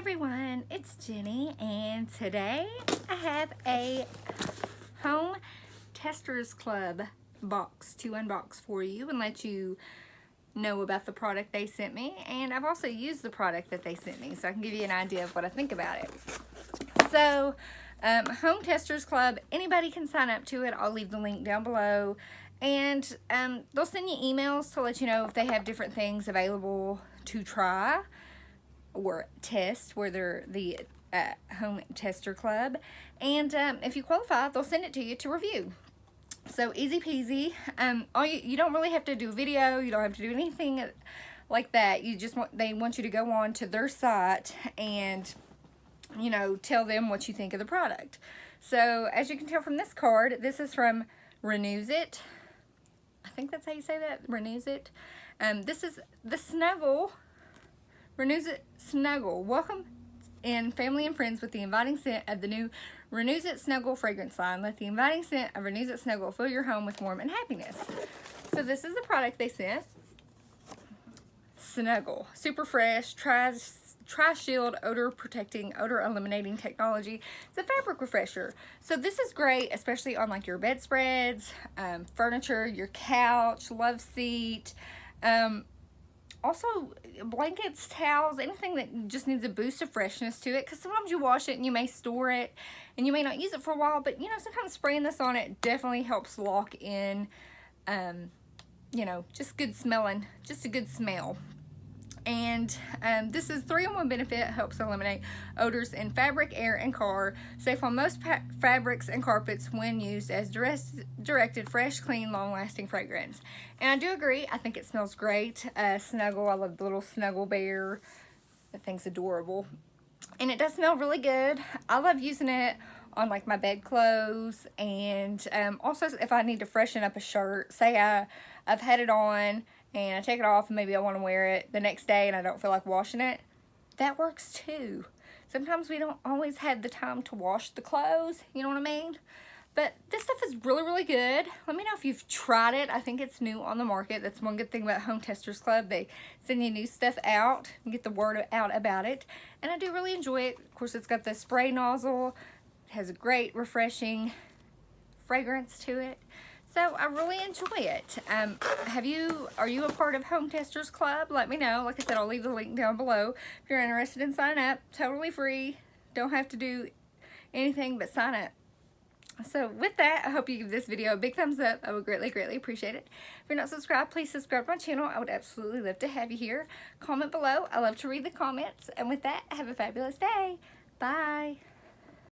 everyone, it's Jenny, and today I have a Home Testers Club box to unbox for you and let you know about the product they sent me. And I've also used the product that they sent me, so I can give you an idea of what I think about it. So, Home Testers Club, anybody can sign up to it. I'll leave the link down below. And they'll send you emails to let you know if they have different things available to try or test, where they're the Home Tester Club. And if you qualify, they'll send it to you to review. So easy peasy. You don't really have to do a video. You don't have to do anything like that. You just they want you to go on to their site and, you know, tell them what you think of the product. So as you can tell from this card, this is from Renews It. I think that's how you say that, Renews It. This is the Snuggle, Renews It Snuggle. Welcome in family and friends with the inviting scent of the new Renews It Snuggle fragrance line. Let the inviting scent of Renews It Snuggle fill your home with warmth and happiness. So this is the product they sent. Snuggle, super fresh, Tri-Shield odor protecting, odor eliminating technology. It's a fabric refresher. So this is great, especially on like your bedspreads, furniture, your couch, love seat, also blankets, towels, anything that just needs a boost of freshness to it, because sometimes you wash it and you may store it and you may not use it for a while, but you know, sometimes spraying this on it definitely helps lock in, you know, just good smelling, just a good smell. And this is 3-in-1 benefit, helps eliminate odors in fabric, air, and car. Safe on most fabrics and carpets when used as directed, fresh, clean, long-lasting fragrance. And I do agree. I think it smells great. Snuggle, I love the little Snuggle bear. That thing's adorable. And it does smell really good. I love using it on like my bedclothes, and also if I need to freshen up a shirt. Say I've had it on and I take it off and maybe I want to wear it the next day and I don't feel like washing it. That works too. Sometimes we don't always have the time to wash the clothes, you know what I mean? But this stuff is really, really good. Let me know if you've tried it. I think it's new on the market. That's one good thing about Home Testers Club. They send you new stuff out and get the word out about it. And I do really enjoy it. Of course, it's got the spray nozzle. It has a great, refreshing fragrance to it. So I really enjoy it. Are you a part of Home Testers Club? Let me know. Like I said, I'll leave the link down below if you're interested in signing up. Totally free. Don't have to do anything but sign up. So with that, I hope you give this video a big thumbs up. I would greatly, greatly appreciate it. If you're not subscribed, please subscribe to my channel. I would absolutely love to have you here. Comment below. I love to read the comments. And with that, have a fabulous day.